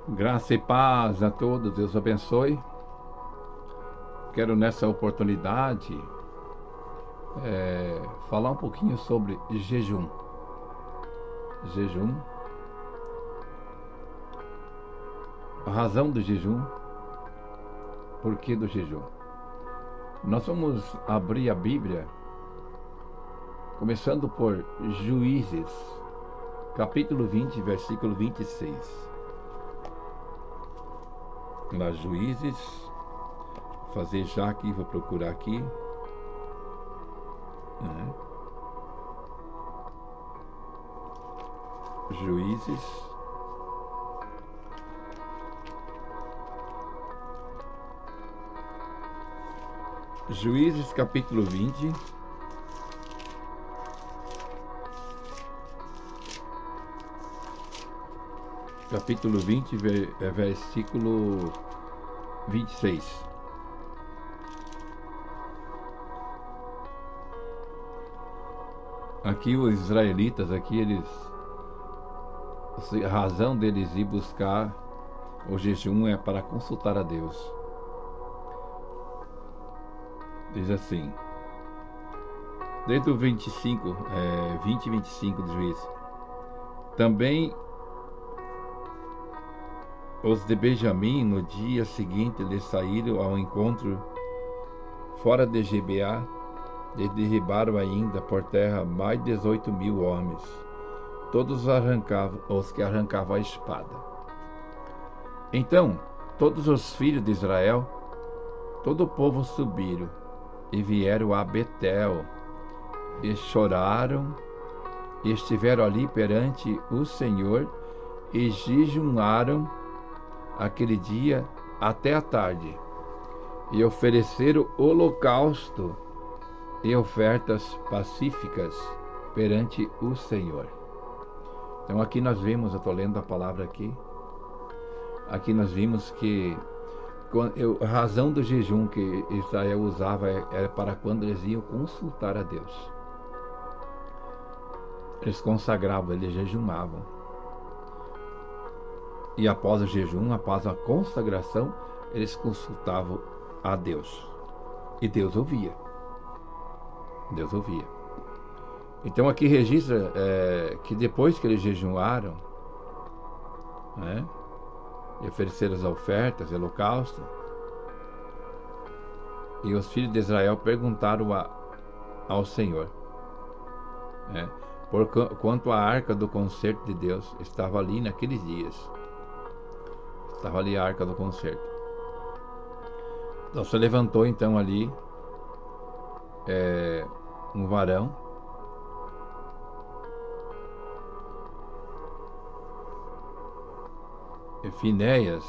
Graça e paz a todos, Deus abençoe. Quero nessa oportunidade falar um pouquinho sobre jejum. Jejum, a razão do jejum, porquê do jejum. Nós vamos abrir a Bíblia, começando por Juízes, capítulo 20, versículo 26. Lá, Juízes, vou fazer já aqui, vou procurar aqui. Juízes, Juízes capítulo 20, versículo 26. Aqui os israelitas, a razão deles ir buscar o jejum é para consultar a Deus. Diz assim, desde o 20 e 25 do Juízes. Também os de Benjamim, no dia seguinte, lhes saíram ao encontro fora de Gibeá, e derribaram ainda por terra mais de 18.000 homens, todos os que arrancavam a espada. Então todos os filhos de Israel, todo o povo subiram e vieram a Betel, e choraram, e estiveram ali perante o Senhor, e jejuaram aquele dia até a tarde, e ofereceram holocausto e ofertas pacíficas perante o Senhor. Então aqui nós vimos, eu estou lendo a palavra aqui nós vimos que a razão do jejum que Israel usava era para quando eles iam consultar a Deus. Eles consagravam, eles jejuavam. E após o jejum, após a consagração, eles consultavam a Deus. E Deus ouvia. Deus ouvia. Então aqui registra que depois que eles jejuaram, e ofereceram as ofertas, holocausto, e os filhos de Israel perguntaram ao Senhor, por quanto a arca do concerto de Deus estava ali naqueles dias. Estava ali a arca do concerto. Então se levantou então ali um varão, Finéias,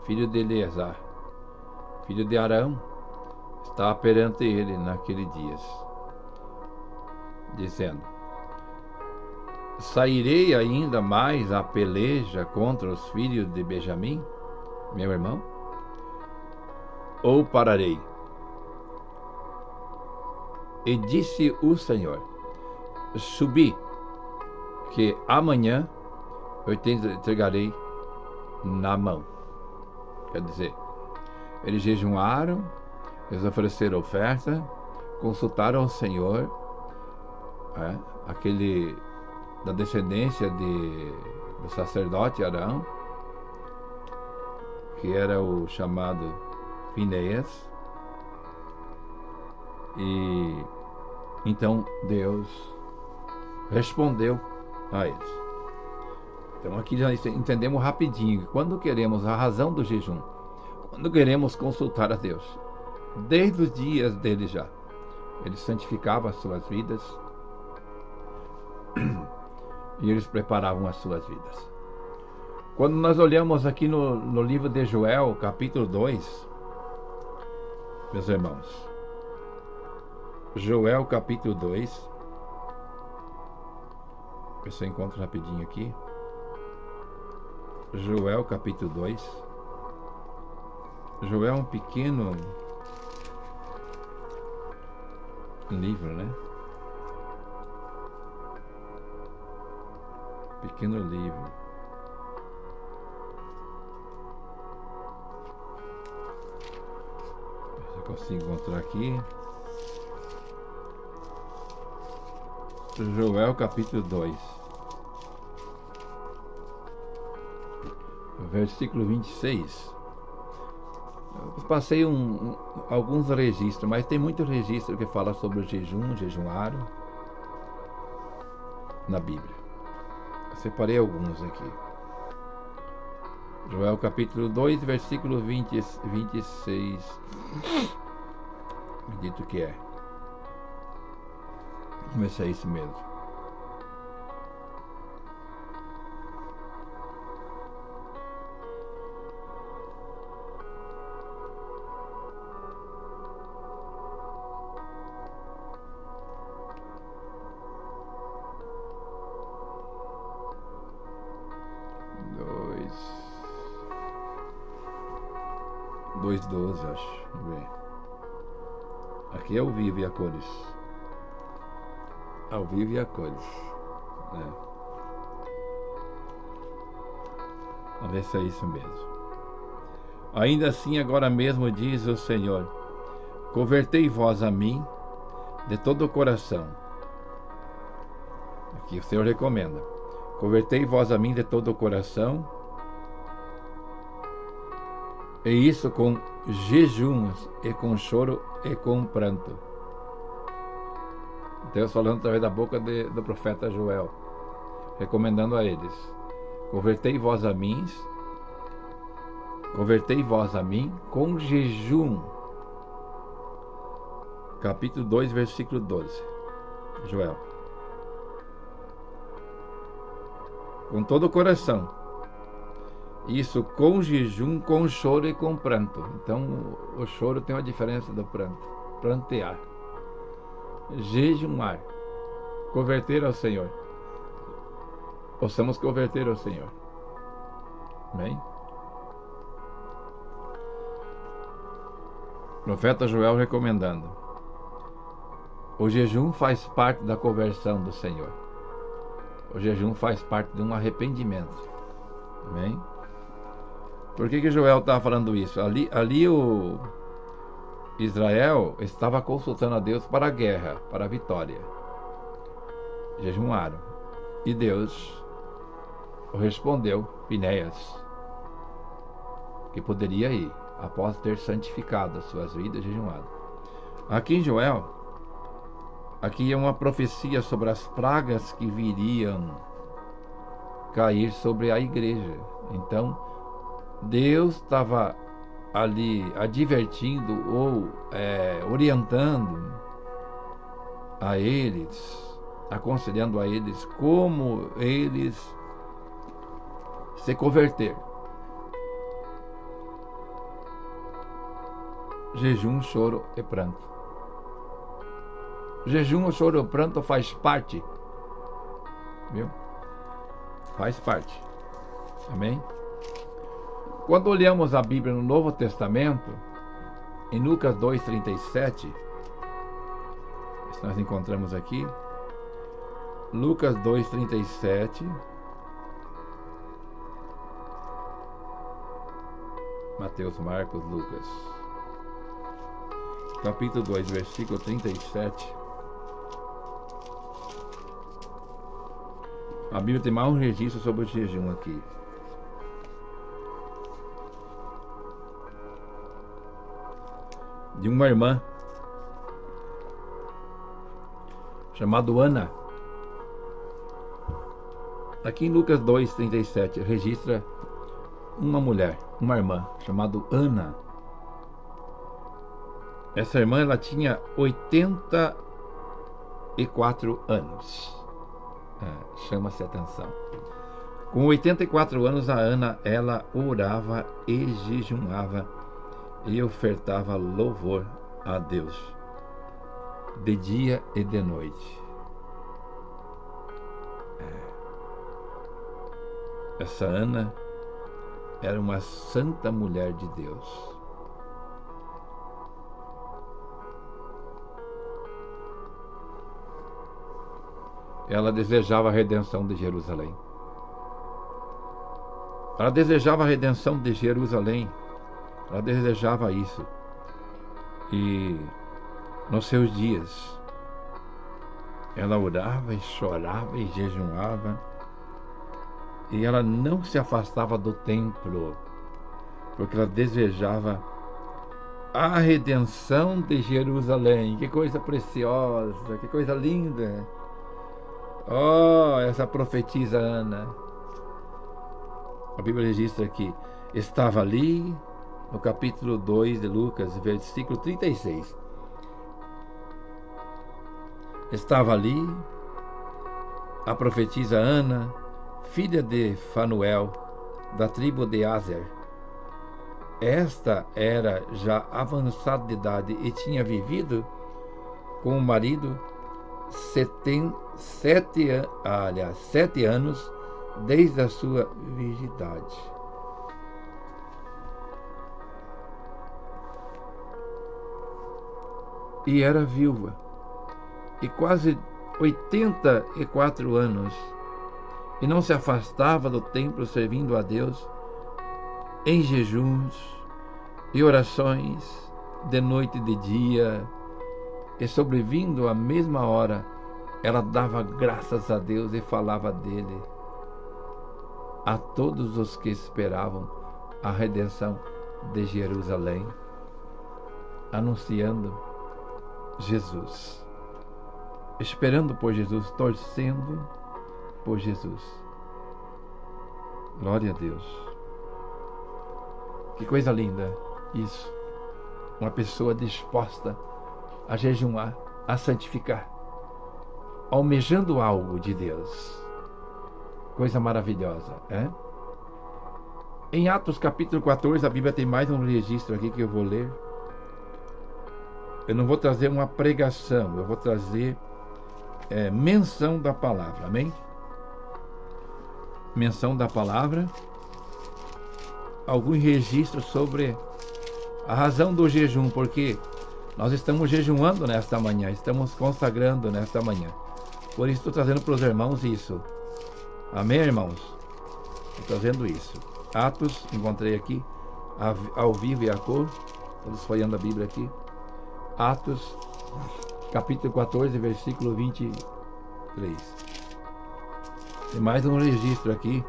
filho de Eleazar, filho de Arão, estava perante ele naqueles dias, dizendo: sairei ainda mais à peleja contra os filhos de Benjamim, meu irmão? Ou pararei? E disse o Senhor: subi, que amanhã eu te entregarei na mão. Quer dizer, eles jejuaram, eles ofereceram oferta, consultaram o Senhor, aquele da descendência do sacerdote Arão, que era o chamado Finéias, e então Deus respondeu a eles. Então aqui já entendemos rapidinho que quando queremos a razão do jejum, quando queremos consultar a Deus, desde os dias dele já, eles santificavam as suas vidas e eles preparavam as suas vidas. Quando nós olhamos aqui no livro de Joel, capítulo 2, meus irmãos, Joel capítulo 2, eu só encontro rapidinho aqui. Joel capítulo 2. Joel é um pequeno livro, né? Pequeno livro. Se eu consigo encontrar aqui. Joel capítulo 2. Versículo 26. Eu passei alguns registros, mas tem muito registro que fala sobre o jejum, jejuário na Bíblia. Eu separei alguns aqui. Joel capítulo 2, versículo 26. Acredito que é. Vamos ver se é isso mesmo. Dois 12, acho. Vamos ver. Aqui é ao vivo e a cores. Ao vivo e a cores. Vamos ver se é isso mesmo. Ainda assim, agora mesmo diz o Senhor: convertei vós a mim de todo o coração. Aqui o Senhor recomenda: convertei vós a mim de todo o coração, e isso com jejuns, e com choro, e com pranto. Deus falando através da boca do profeta Joel, recomendando a eles: convertei vós a mim com jejum. Capítulo 2, versículo 12. Joel. Com todo o coração. Isso com jejum, com choro e com pranto. Então o choro tem uma diferença do pranto. Prantear. Jejumar. Converter ao Senhor. Possamos converter ao Senhor. Amém? Profeta Joel recomendando: o jejum faz parte da conversão do Senhor. O jejum faz parte de um arrependimento. Amém? Por que Joel estava falando isso? Ali o Israel estava consultando a Deus para a guerra, para a vitória. Jejuaram. E Deus respondeu, Finéias, que poderia ir, após ter santificado as suas vidas, jejuado. Aqui em Joel, aqui é uma profecia sobre as pragas que viriam cair sobre a igreja. Então, Deus estava ali advertindo ou orientando a eles, aconselhando a eles como eles se converter. Jejum, choro e pranto. Jejum, choro e pranto faz parte, viu? Faz parte. Amém? Quando olhamos a Bíblia no Novo Testamento, em Lucas 2,37, nós encontramos aqui, Lucas 2,37, Mateus, Marcos, Lucas, capítulo 2, versículo 37. A Bíblia tem mais um registro sobre o jejum aqui. De uma irmã chamada Ana. Aqui em Lucas 2,37 registra uma mulher, uma irmã chamada Ana. Essa irmã, ela tinha 84 anos. Chama-se atenção. Com 84 anos, a Ana, ela orava e jejumava e ofertava louvor a Deus, de dia e de noite. Essa Ana era uma santa mulher de Deus. Ela desejava a redenção de Jerusalém. Ela desejava a redenção de Jerusalém. Ela desejava isso. E nos seus dias, ela orava e chorava e jejuava. E ela não se afastava do templo, porque ela desejava a redenção de Jerusalém. Que coisa preciosa, que coisa linda. Oh, essa profetisa Ana. A Bíblia registra que estava ali, no capítulo 2 de Lucas, versículo 36. Estava ali a profetisa Ana, filha de Fanuel, da tribo de Aser. Esta era já avançada de idade e tinha vivido com o marido 7 anos desde a sua virgindade. E era viúva, e quase 84 anos, e não se afastava do templo servindo a Deus em jejuns e orações de noite e de dia, e sobrevindo à mesma hora, ela dava graças a Deus e falava dele a todos os que esperavam a redenção de Jerusalém, anunciando Jesus, esperando por Jesus, torcendo por Jesus. Glória a Deus. Que coisa linda isso. Uma pessoa disposta a jejuar, a santificar, almejando algo de Deus. Coisa maravilhosa, é? Em Atos capítulo 14, a Bíblia tem mais um registro aqui que eu vou ler. Eu não vou trazer uma pregação, eu vou trazer menção da palavra, amém? Menção da palavra, alguns registros sobre a razão do jejum, porque nós estamos jejuando nesta manhã, estamos consagrando nesta manhã. Por isso estou trazendo para os irmãos isso. Amém, irmãos? Estou trazendo isso. Atos, encontrei aqui, ao vivo e a cor, estou desfolhando a Bíblia aqui. Atos, capítulo 14, versículo 23. Tem mais um registro aqui,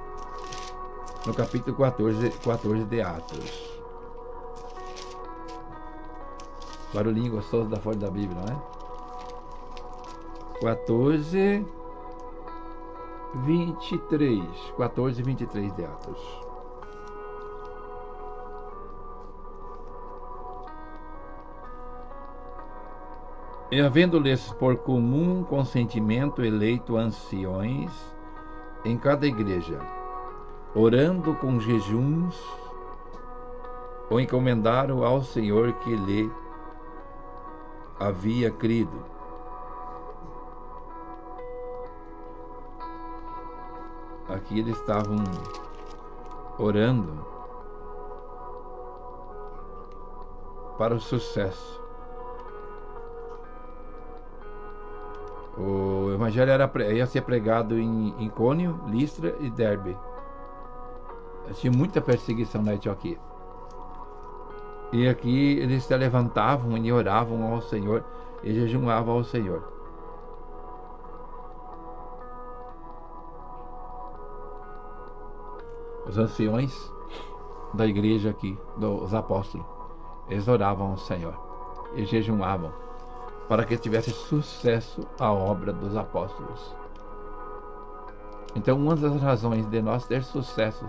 no capítulo 14 de Atos. Barulhinho gostoso da fonte da Bíblia, não é? 14, 23 de Atos. E havendo-lhes por comum consentimento eleito anciões em cada igreja, orando com jejuns, o encomendaram ao Senhor que lhe havia crido. Aqui eles estavam orando para o sucesso. O evangelho ia ser pregado em Icônio, Listra e Derbe. Tinha muita perseguição na Antioquia. E aqui eles se levantavam e oravam ao Senhor e jejuavam ao Senhor. Os anciões da igreja aqui, dos apóstolos, eles oravam ao Senhor e jejuavam para que tivesse sucesso a obra dos apóstolos. Então, uma das razões de nós ter sucesso,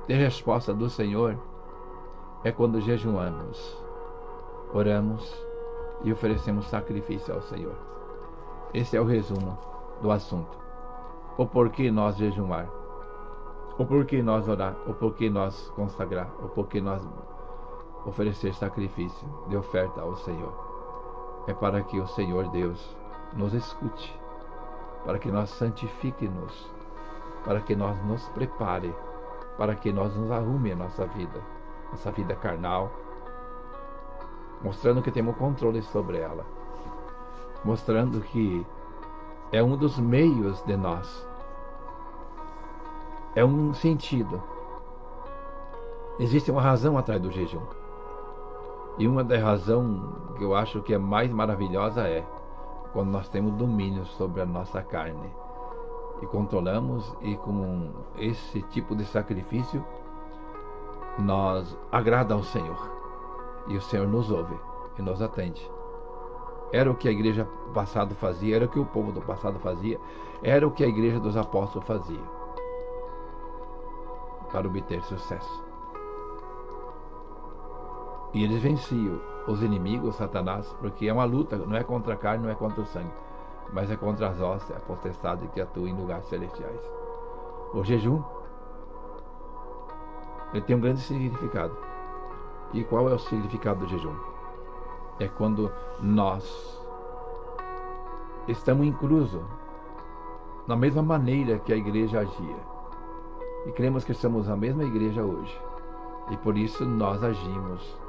ter resposta do Senhor, é quando jejuamos, oramos e oferecemos sacrifício ao Senhor. Esse é o resumo do assunto. O porquê nós jejuar, o porquê nós orar, o porquê nós consagrar, o porquê nós oferecer sacrifício de oferta ao Senhor. É para que o Senhor Deus nos escute, para que nós santifique-nos, para que nós nos prepare, para que nós nos arrume a nossa vida carnal, mostrando que temos controle sobre ela, mostrando que é um dos meios de nós é um sentido. Existe uma razão atrás do jejum. E uma das razões que eu acho que é mais maravilhosa é quando nós temos domínio sobre a nossa carne e controlamos, e com esse tipo de sacrifício nós agrada ao Senhor e o Senhor nos ouve e nos atende. Era o que a igreja do passado fazia, era o que o povo do passado fazia, era o que a igreja dos apóstolos fazia para obter sucesso. E eles venciam os inimigos, Satanás, porque é uma luta, não é contra a carne, não é contra o sangue, mas é contra as hostes, a potestade que atua em lugares celestiais. O jejum, ele tem um grande significado. E qual é o significado do jejum? É quando nós estamos inclusos na mesma maneira que a igreja agia. E cremos que somos a mesma igreja hoje. E por isso nós agimos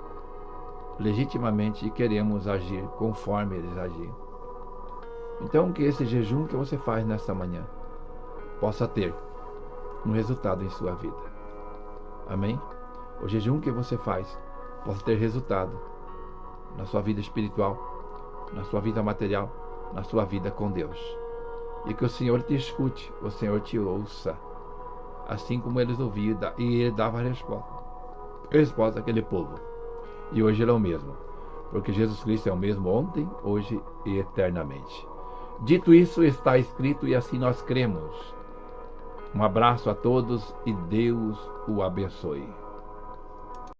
legitimamente e queremos agir conforme eles agiam. Então que esse jejum que você faz nesta manhã possa ter um resultado em sua vida. Amém? O jejum que você faz possa ter resultado na sua vida espiritual, na sua vida material, na sua vida com Deus. E que o Senhor te escute, o Senhor te ouça, assim como eles ouviam, e ele dava a resposta àquele povo. E hoje ele é o mesmo, porque Jesus Cristo é o mesmo ontem, hoje e eternamente. Dito isso, está escrito e assim nós cremos. Um abraço a todos e Deus o abençoe.